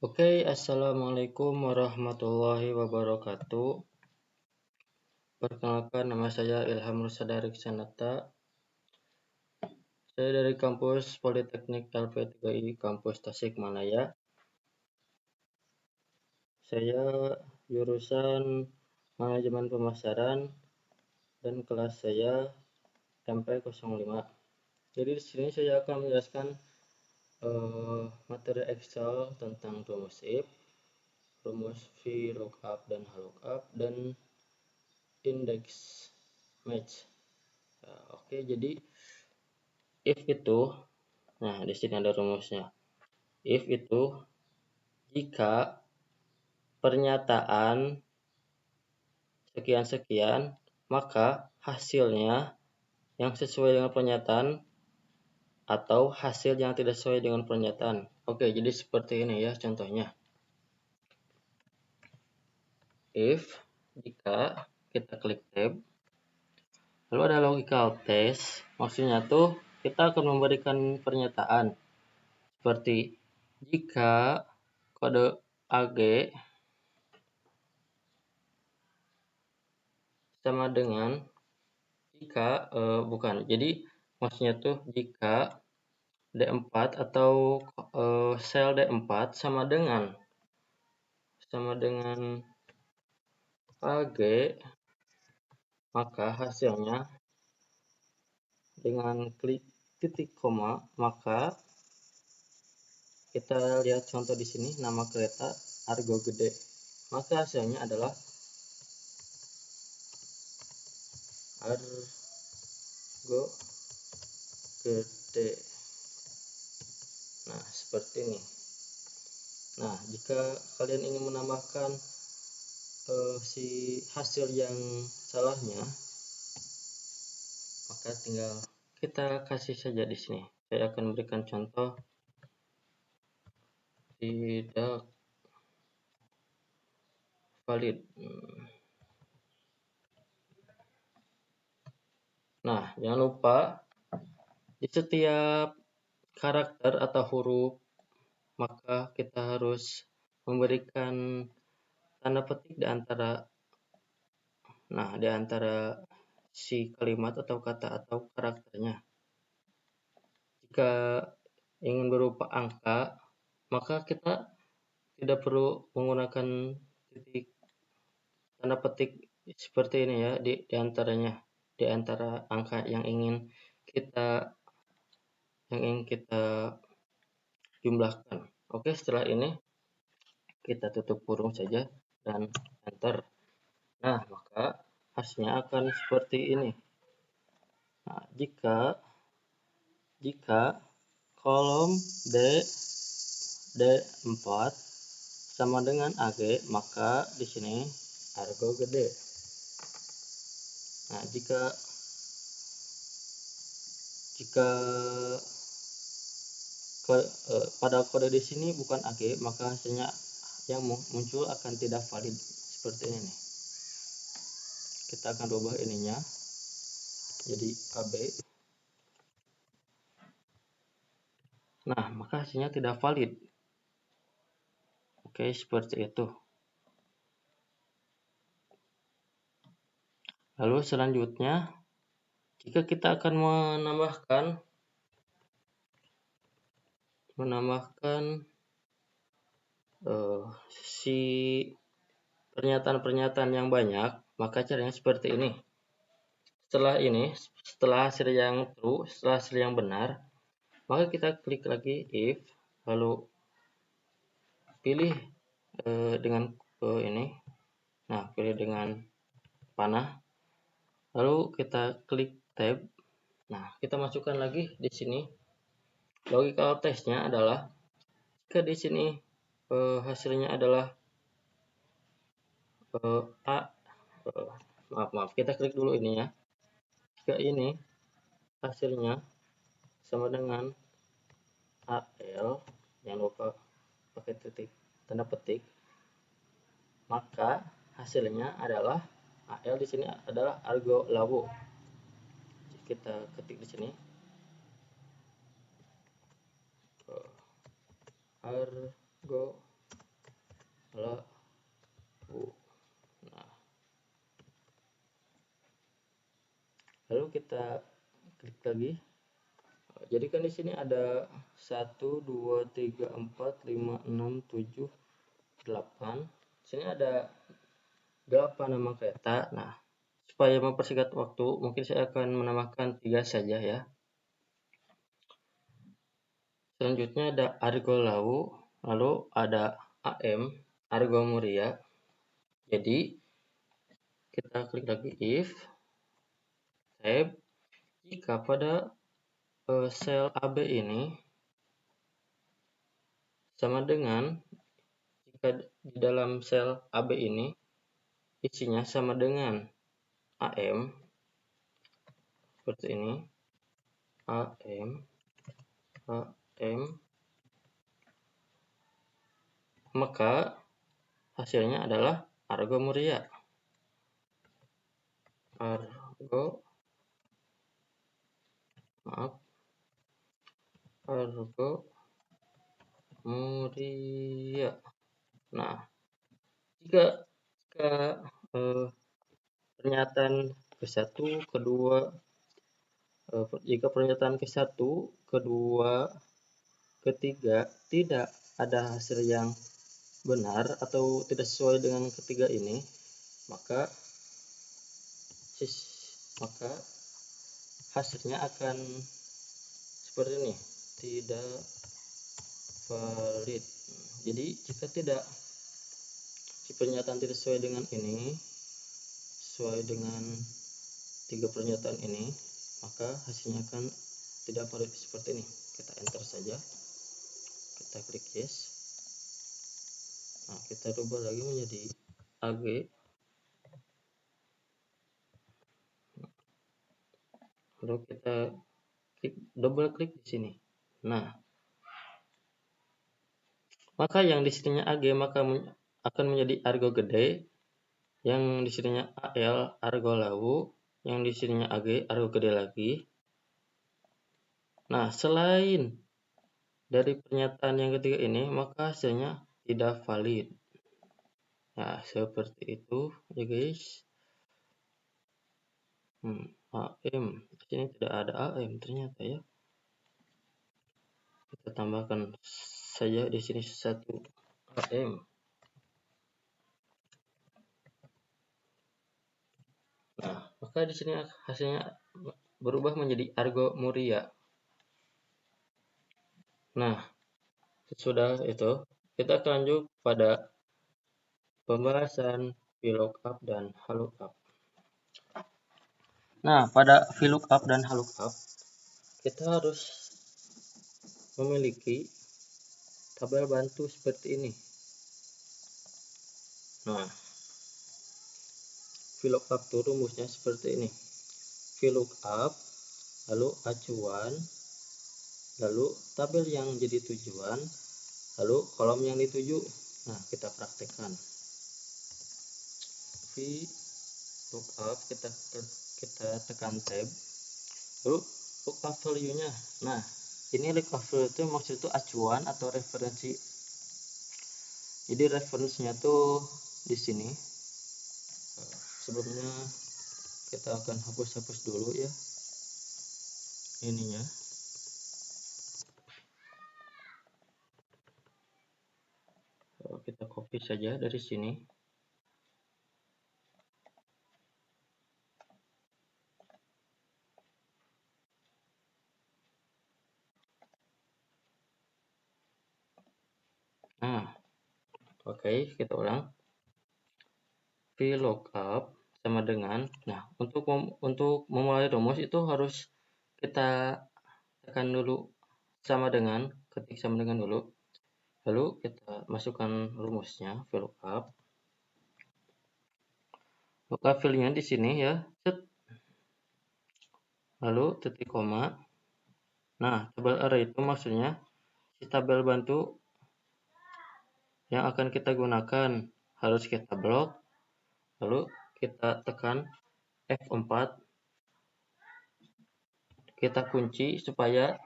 Oke, assalamualaikum warahmatullahi wabarakatuh. Perkenalkan, nama saya Ilham Rusada Riksanata. Saya dari kampus Politeknik LP3I Kampus Tasikmalaya. Saya jurusan Manajemen Pemasaran dan kelas saya MP05. Jadi di sini saya akan menjelaskan materi Excel tentang rumus if, rumus VLOOKUP dan HLOOKUP, dan index match. Nah, oke, jadi if itu, nah di sini ada rumusnya. If itu jika pernyataan sekian-sekian, maka hasilnya yang sesuai dengan pernyataan atau hasil yang tidak sesuai dengan pernyataan. Oke, jadi seperti ini ya contohnya. If, jika kita klik tab, lalu ada logical test, maksudnya tuh kita akan memberikan pernyataan seperti jika kode AG sama dengan jika jadi maksudnya tuh jika D4 atau sel D4 sama dengan AG, maka hasilnya dengan klik titik koma, maka kita lihat contoh di sini, nama kereta Argo Gede, maka hasilnya adalah Argo Gede. Nah, seperti ini. Nah, jika kalian ingin menambahkan si hasil yang salahnya, maka tinggal kita kasih saja di sini. Saya akan berikan contoh tidak valid. Nah, jangan lupa di setiap karakter atau huruf maka kita harus memberikan tanda petik di antara si kalimat atau kata atau karakternya. Jika ingin berupa angka, maka kita tidak perlu menggunakan titik tanda petik seperti ini ya di antara angka yang ingin kita jumlahkan. Oke, setelah ini kita tutup kurung saja dan enter. Nah, maka hasilnya akan seperti ini. Nah, jika kolom D4 sama dengan AG, maka di sini Argo Gede. Nah, jika pada kode di sini bukan AG, maka hasilnya yang muncul akan tidak valid seperti ini nih. Kita akan rubah ininya jadi AB. Nah, maka hasilnya tidak valid. Oke, seperti itu. Lalu selanjutnya, jika kita akan menambahkan si pernyataan-pernyataan yang banyak, maka caranya seperti ini. Setelah hasil yang true, setelah hasil yang benar, maka kita klik lagi if, lalu pilih dengan ini. Nah, pilih dengan panah. Lalu kita klik tab. Nah, kita masukkan lagi di sini. Logical testnya adalah jika di sini hasilnya adalah maaf, kita klik dulu ini ya. Jika ini hasilnya sama dengan AL, jangan lupa pakai tanda petik, maka hasilnya adalah AL di sini adalah Argo Lawu. Kita ketik di sini Argo lalu. Nah, lalu kita klik lagi. Jadi kan di sini ada 1 2 3 4 5 6 7 8. Sini ada 8 nama kereta. Nah, supaya mempersingkat waktu, mungkin saya akan menambahkan 3 saja ya. Selanjutnya ada Argo Lawu, lalu ada AM, Argo Muria. Jadi kita klik lagi if tab. Jika pada sel AB ini sama dengan, jika di dalam sel AB ini isinya sama dengan AM, seperti ini, AM, maka hasilnya adalah Argo Muria. Argo Muria. Nah, jika pernyataan ke-1, kedua, jika pernyataan ke-1, kedua, ketiga tidak ada hasil yang benar atau tidak sesuai dengan ketiga ini, maka hasilnya akan seperti ini, tidak valid. Jadi jika tidak, si pernyataan tidak sesuai dengan ini, sesuai dengan 3 pernyataan ini, maka hasilnya akan tidak valid seperti ini. Kita enter saja, kita klik yes. Nah, kita rubah lagi menjadi AG. Lalu kita double klik di sini. Nah, maka yang di sininya AG maka akan menjadi Argo Gede, yang di sininya AL Argo Lawu, yang di sininya AG Argo Gede lagi. Nah, selain dari pernyataan yang ketiga ini, maka hasilnya tidak valid. Nah, seperti itu ya guys. AM, di sini tidak ada AM ternyata ya. Kita tambahkan saja di sini 1 AM. Nah, maka di sini hasilnya berubah menjadi Argo Muria. Nah, sesudah itu kita akan lanjut pada pembahasan VLOOKUP dan HLOOKUP. Nah, pada VLOOKUP dan HLOOKUP kita harus memiliki tabel bantu seperti ini. Nah, VLOOKUP itu rumusnya seperti ini. VLOOKUP, lalu acuan, lalu tabel yang jadi tujuan, lalu kolom yang dituju. Nah, kita praktekkan. VLOOKUP, kita tekan tab, lalu lookup value-nya. Nah, ini lookup value itu maksud itu acuan atau referensi. Jadi referensinya tuh di sini. Sebelumnya kita akan hapus dulu ya ininya. Kita copy saja dari sini. Nah, oke, kita ulang. VLOOKUP sama dengan, nah untuk memulai rumus itu harus kita tekan dulu sama dengan, ketik sama dengan dulu, lalu kita masukkan rumusnya VLOOKUP. Lookup value-nya di sini ya, set. Lalu titik koma. Nah, tabel array itu maksudnya si tabel bantu yang akan kita gunakan harus kita blok, lalu kita tekan F4, kita kunci supaya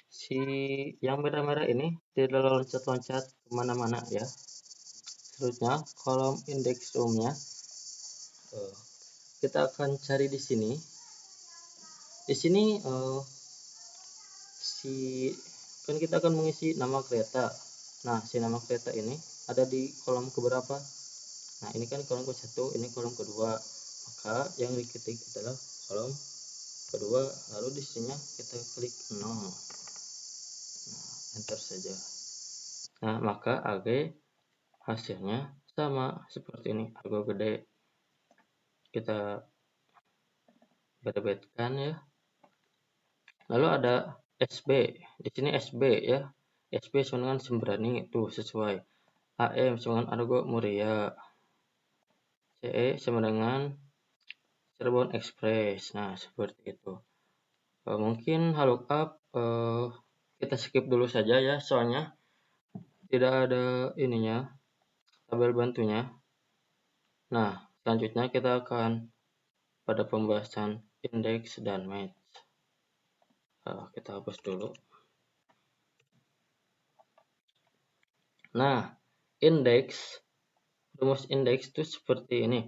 si yang merah-merah ini tidak loncat-loncat kemana-mana ya. Selanjutnya kolom indeks row-nya kita akan cari di sini. Di sini kan kita akan mengisi nama kereta. Nah, si nama kereta ini ada di kolom keberapa? Nah, ini kan kolom ke-1, ini kolom kedua. Maka yang diketik adalah kolom kedua, lalu di sininya kita klik 0. Nah, enter saja. Nah, maka AG hasilnya sama seperti ini. Argo gede kita berbetkan ya. Lalu ada SB. Di sini SB ya. SB sama dengan Sembrani itu sesuai. AM sama dengan Argo Muria. CE sama dengan Cirebon Express. Nah, seperti itu. Mungkin lookup kita skip dulu saja ya, soalnya tidak ada ininya, tabel bantunya. Nah, selanjutnya kita akan pada pembahasan indeks dan match. Kita hapus dulu. Nah, rumus indeks itu seperti ini.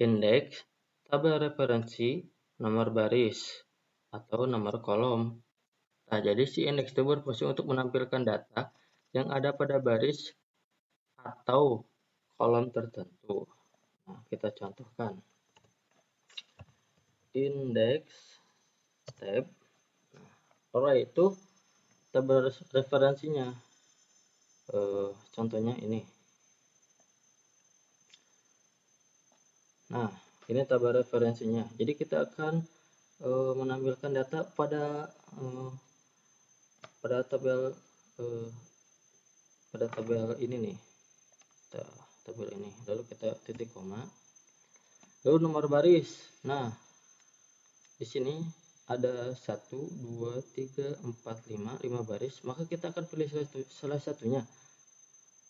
Indeks, tabel referensi, nomor baris, atau nomor kolom. Nah, jadi si indeks itu berfungsi untuk menampilkan data yang ada pada baris atau kolom tertentu. Nah, kita contohkan. Indeks tab. Array itu tabel referensinya. Contohnya ini. Nah, ini tabel referensinya. Jadi kita akan menampilkan data pada tabel ini nih. Tabel ini. Lalu kita titik koma. Lalu nomor baris. Nah, di sini ada 1, 2, 3, 4, 5 baris. Maka kita akan pilih salah satunya.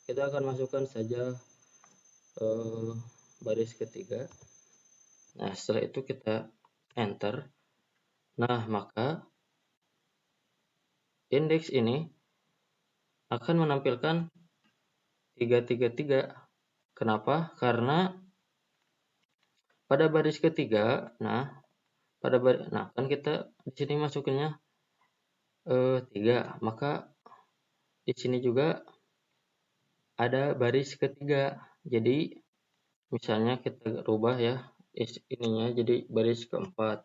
Kita akan masukkan saja baris ketiga. Nah, setelah itu kita enter. Nah, maka indeks ini akan menampilkan 333. Kenapa? Karena pada baris ketiga, kan kita di sini masukinnya 3, maka di sini juga ada baris ketiga. Jadi misalnya kita rubah ya ininya jadi baris keempat.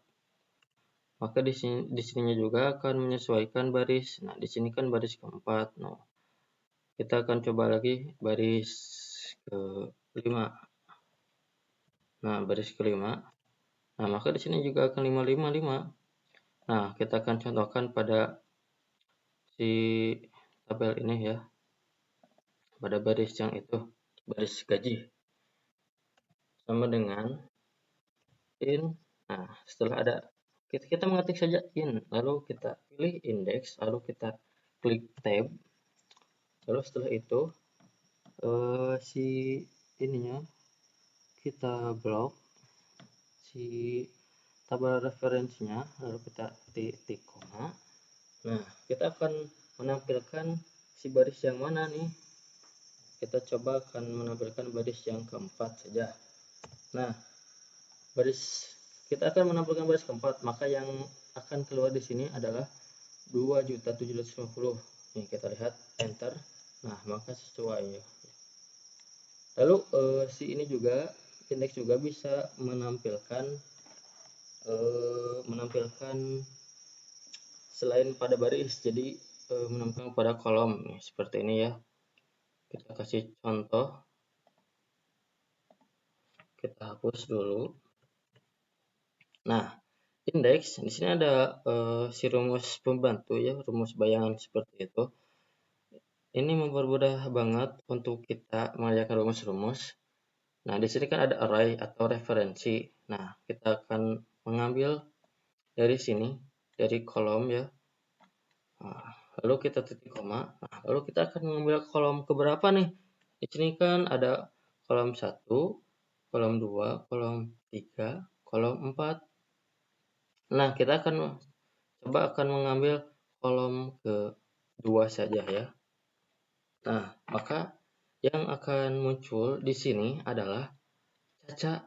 Maka di sininya juga akan menyesuaikan baris. Nah, di sini kan baris keempat. Nah, kita akan coba lagi baris ke-5. Nah, baris ke-5. Nah, maka di sini juga akan 555. Nah, kita akan contohkan pada si tabel ini ya. Pada baris yang itu, baris gaji. Sama dengan in. Nah, setelah ada kita mengetik saja in, lalu kita pilih indeks, lalu kita klik tab. Lalu setelah itu si ininya kita blok si tabel referensinya, lalu kita titik koma. Nah, kita akan menampilkan si baris yang mana nih? Kita coba akan menampilkan baris yang keempat saja. Nah, kita akan menampilkan baris keempat, maka yang akan keluar di sini adalah 2.750. Nih, kita lihat enter. Nah, maka sesuai ya. Lalu si ini juga indeks juga bisa menampilkan selain pada baris, jadi menampilkan pada kolom nih, seperti ini ya. Kita kasih contoh. Kita hapus dulu. Nah, indeks di sini ada si rumus pembantu ya, rumus bayangan seperti itu. Ini mempermudah banget untuk kita mengerjakan rumus-rumus. Nah, di sini kan ada array atau referensi. Nah, kita akan mengambil dari sini, dari kolom ya. Nah, lalu kita titik koma. Nah, lalu kita akan mengambil kolom keberapa nih? Di sini kan ada kolom 1, kolom 2, kolom 3, kolom 4. Nah, kita akan mengambil kolom ke-2 saja ya. Nah, maka yang akan muncul di sini adalah Caca.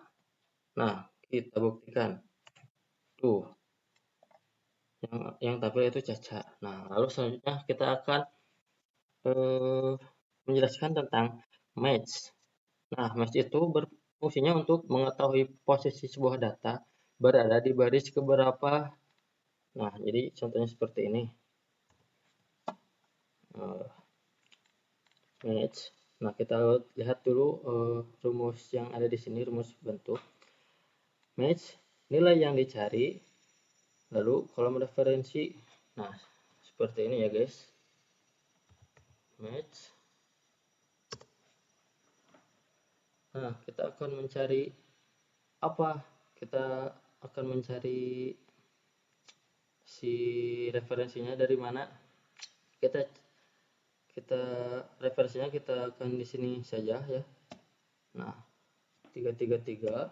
Nah, kita buktikan. Tuh, yang tampil itu Caca. Nah, lalu selanjutnya kita akan menjelaskan tentang match. Nah, match itu berfungsinya untuk mengetahui posisi sebuah data berada di baris keberapa. Nah, jadi contohnya seperti ini. Match. Nah, kita lihat dulu rumus yang ada di sini, rumus bentuk. Match, nilai yang dicari, lalu kolom referensi. Nah, seperti ini ya guys. Match. Nah, kita akan mencari apa? Kita akan mencari si referensinya dari mana. Kita referensinya kita akan di sini saja ya. Nah, 333.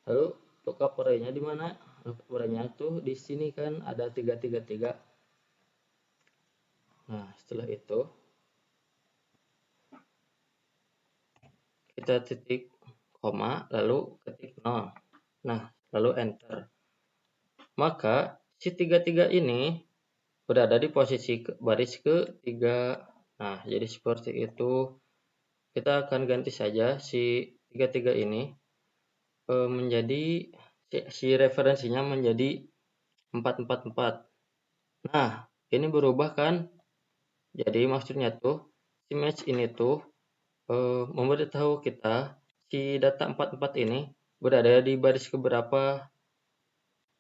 Lalu lookup array-nya di mana? Lookup array-nya tuh di sini kan ada 333. Nah, setelah itu kita titik koma lalu ketik 0. Nah, lalu enter. Maka si 33 ini berada di posisi baris ke-3. Nah, jadi seperti itu. Kita akan ganti saja si 33 ini menjadi si referensinya menjadi 444. Nah, ini berubah kan? Jadi maksudnya tuh si match ini tuh memberitahu kita si data 44 ini berada di baris keberapa.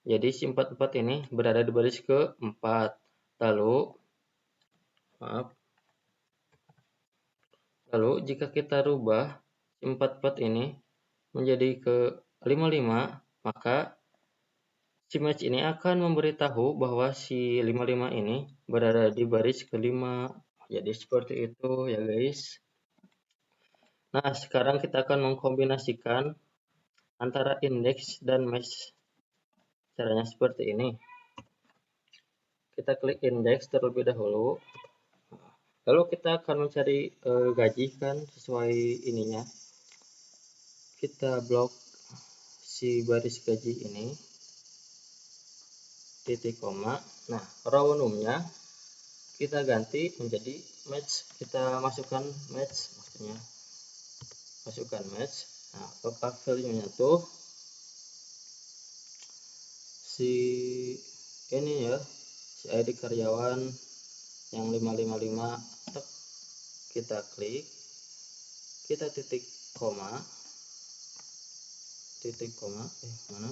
Jadi si 44 ini berada di baris ke-4. Lalu jika kita rubah si 44 ini menjadi ke 55, maka si match ini akan memberitahu bahwa si 55 ini berada di baris ke-5. Jadi seperti itu ya guys. Nah, sekarang kita akan mengkombinasikan antara indeks dan match. Caranya seperti ini. Kita klik indeks terlebih dahulu. Lalu kita akan mencari gaji kan sesuai ininya. Kita blok si baris gaji ini. Titik koma. Nah, row numnya kita ganti menjadi match. Kita masukkan match maksudnya. Masukkan match. Nah, lookup value-nya tuh si ini ya, si ID karyawan yang 555. Kita klik, kita titik koma, mana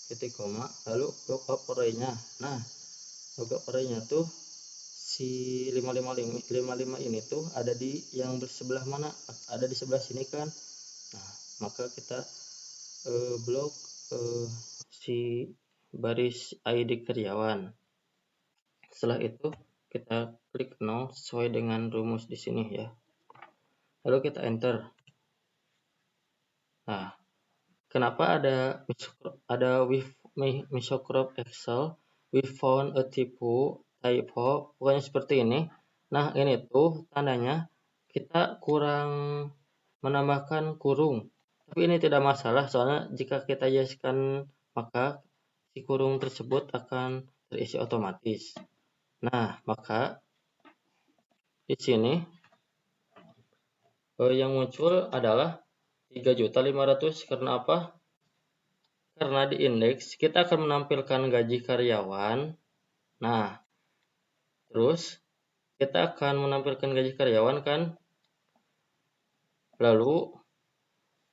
titik koma, lalu lookup array-nya. Nah, lookup array-nya tuh si 555 ini tuh ada di yang sebelah mana? Ada di sebelah sini kan? Nah, maka kita blok si baris ID karyawan. Setelah itu kita klik 0 sesuai dengan rumus di sini ya. Lalu kita enter. Nah, kenapa ada misocrop Excel? We found a typo, pokoknya seperti ini. Nah, ini tuh tandanya kita kurang menambahkan kurung. Tapi ini tidak masalah, soalnya jika kita yeskan maka si kurung tersebut akan terisi otomatis. Nah, maka di sini yang muncul adalah 3.500.000 karena apa? Karena di indeks kita akan menampilkan gaji karyawan. Nah, terus kita akan menampilkan gaji karyawan kan? Lalu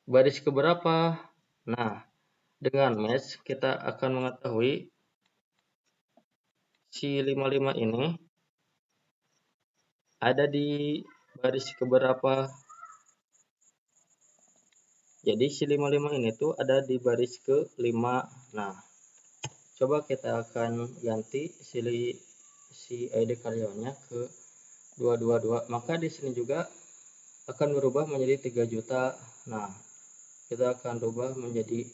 baris keberapa? Nah, dengan match kita akan mengetahui si 55 ini ada di baris keberapa. Jadi si 55 ini tuh ada di baris ke-5. Nah, coba kita akan ganti si ID karyawannya ke 222. Maka di sini juga akan berubah menjadi 3 juta. Nah, kita akan rubah menjadi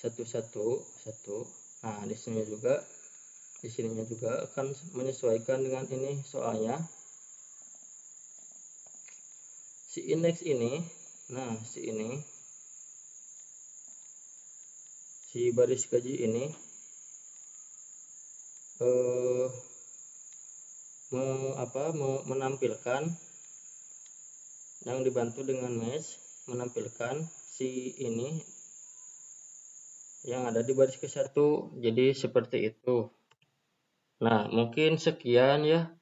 111. Nah, di sininya juga akan menyesuaikan dengan ini soalnya si indeks ini, nah si baris gaji ini menampilkan yang dibantu dengan mesh, menampilkan si ini yang ada di baris ke-1. Jadi seperti itu. Nah, mungkin sekian ya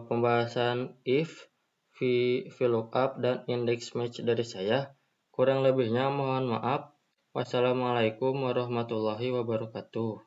pembahasan if, VLOOKUP, dan index match dari saya. Kurang lebihnya mohon maaf. Wassalamualaikum warahmatullahi wabarakatuh.